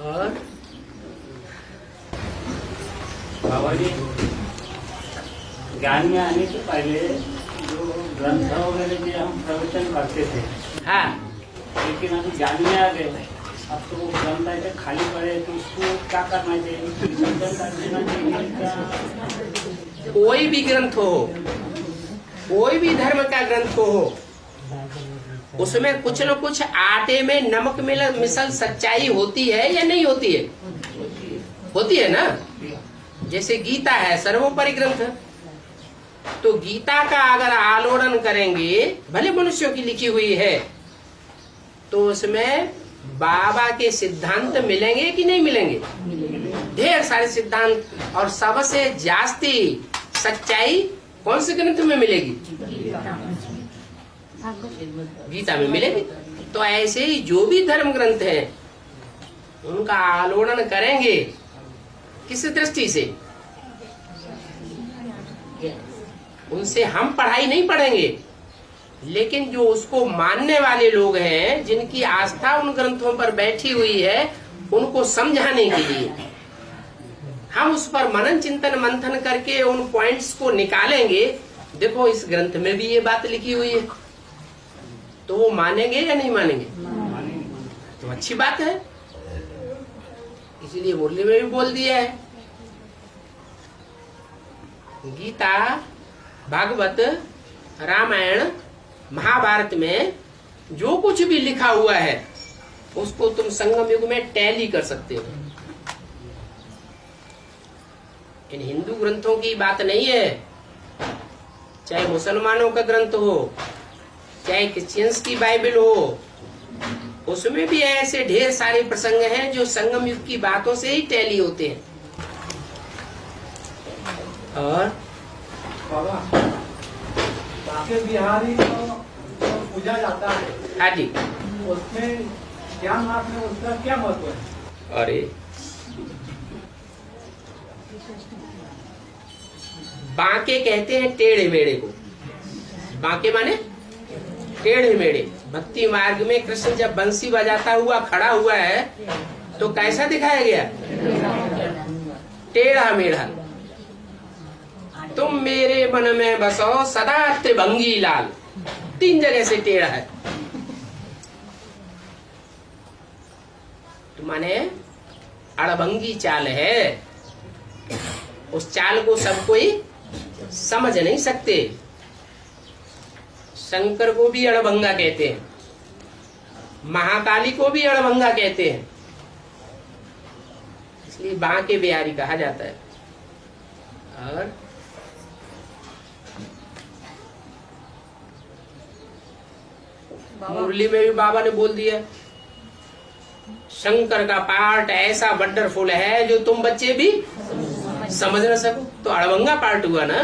और बाबा जी, ज्ञान में आने से पहले जो ग्रंथ वगैरह में हम प्रवचन करते थे, हाँ, लेकिन अभी ज्ञान में आ गए। अब तो वो ग्रंथ ऐसे खाली पड़े, तो उसको क्या करना चाहिए? विसर्जन कर देना चाहिए क्या? कोई भी ग्रंथ हो, कोई भी धर्म का ग्रंथ हो, उसमें कुछ न कुछ आटे में नमक मिसल सच्चाई होती है या नहीं होती है? होती है ना। जैसे गीता है सर्वोपरि ग्रंथ, तो गीता का अगर आलोड़न करेंगे, भले मनुष्यों की लिखी हुई है, तो उसमें बाबा के सिद्धांत मिलेंगे कि नहीं मिलेंगे? ढेर सारे सिद्धांत, और सबसे जास्ती सच्चाई कौन से ग्रंथ में मिलेगी? गीता में मिलेगी। तो ऐसे ही जो भी धर्म ग्रंथ हैं, उनका आलोड़न करेंगे किस दृष्टि से? उनसे हम पढ़ाई नहीं पढ़ेंगे, लेकिन जो उसको मानने वाले लोग हैं, जिनकी आस्था उन ग्रंथों पर बैठी हुई है, उनको समझाने के लिए हम उस पर मनन चिंतन मंथन करके उन पॉइंट्स को निकालेंगे। देखो इस ग्रंथ में भी ये बात लिखी हुई है, तो वो मानेंगे या नहीं मानेंगे? तो अच्छी बात है, इसीलिए मुरली में भी बोल दिया है। गीता, भागवत, रामायण, महाभारत में जो कुछ भी लिखा हुआ है, उसको तुम संगम युग में टैली कर सकते हो। इन हिंदू ग्रंथों की बात नहीं है, चाहे मुसलमानों का ग्रंथ हो, चाहे क्रिश्चियंस की बाइबल हो, उसमें भी ऐसे ढेर सारे प्रसंग हैं जो संगम युग की बातों से ही टैली होते हैं। और बाबा, बाके बिहारी को पूजा जाता है, हाँ जी, उसमें ज्ञान मार्ग में उसका क्या महत्व है? अरे बांके कहते हैं टेढ़े मेढ़े को। बांके माने टेढ़े मेढ़े। भक्ति मार्ग में कृष्ण जब बंसी बजाता हुआ खड़ा हुआ है, तो कैसा दिखाया गया? टेढ़ा मेढ़ा। तुम मेरे मन में बसो सदा त्रिभंगी लाल, 3 जगह से टेढ़ा है। तो माने अड़भंगी चाल है, उस चाल को सब कोई समझ नहीं सकते। शंकर को भी अड़भंगा कहते हैं, महाकाली को भी अड़भंगा कहते हैं, इसलिए बांके बिहारी कहा जाता है। और मुरली में भी बाबा ने बोल दिया, शंकर का पार्ट ऐसा वंडरफुल है जो तुम बच्चे भी समझ न सको। तो अड़भंगा पार्ट हुआ ना।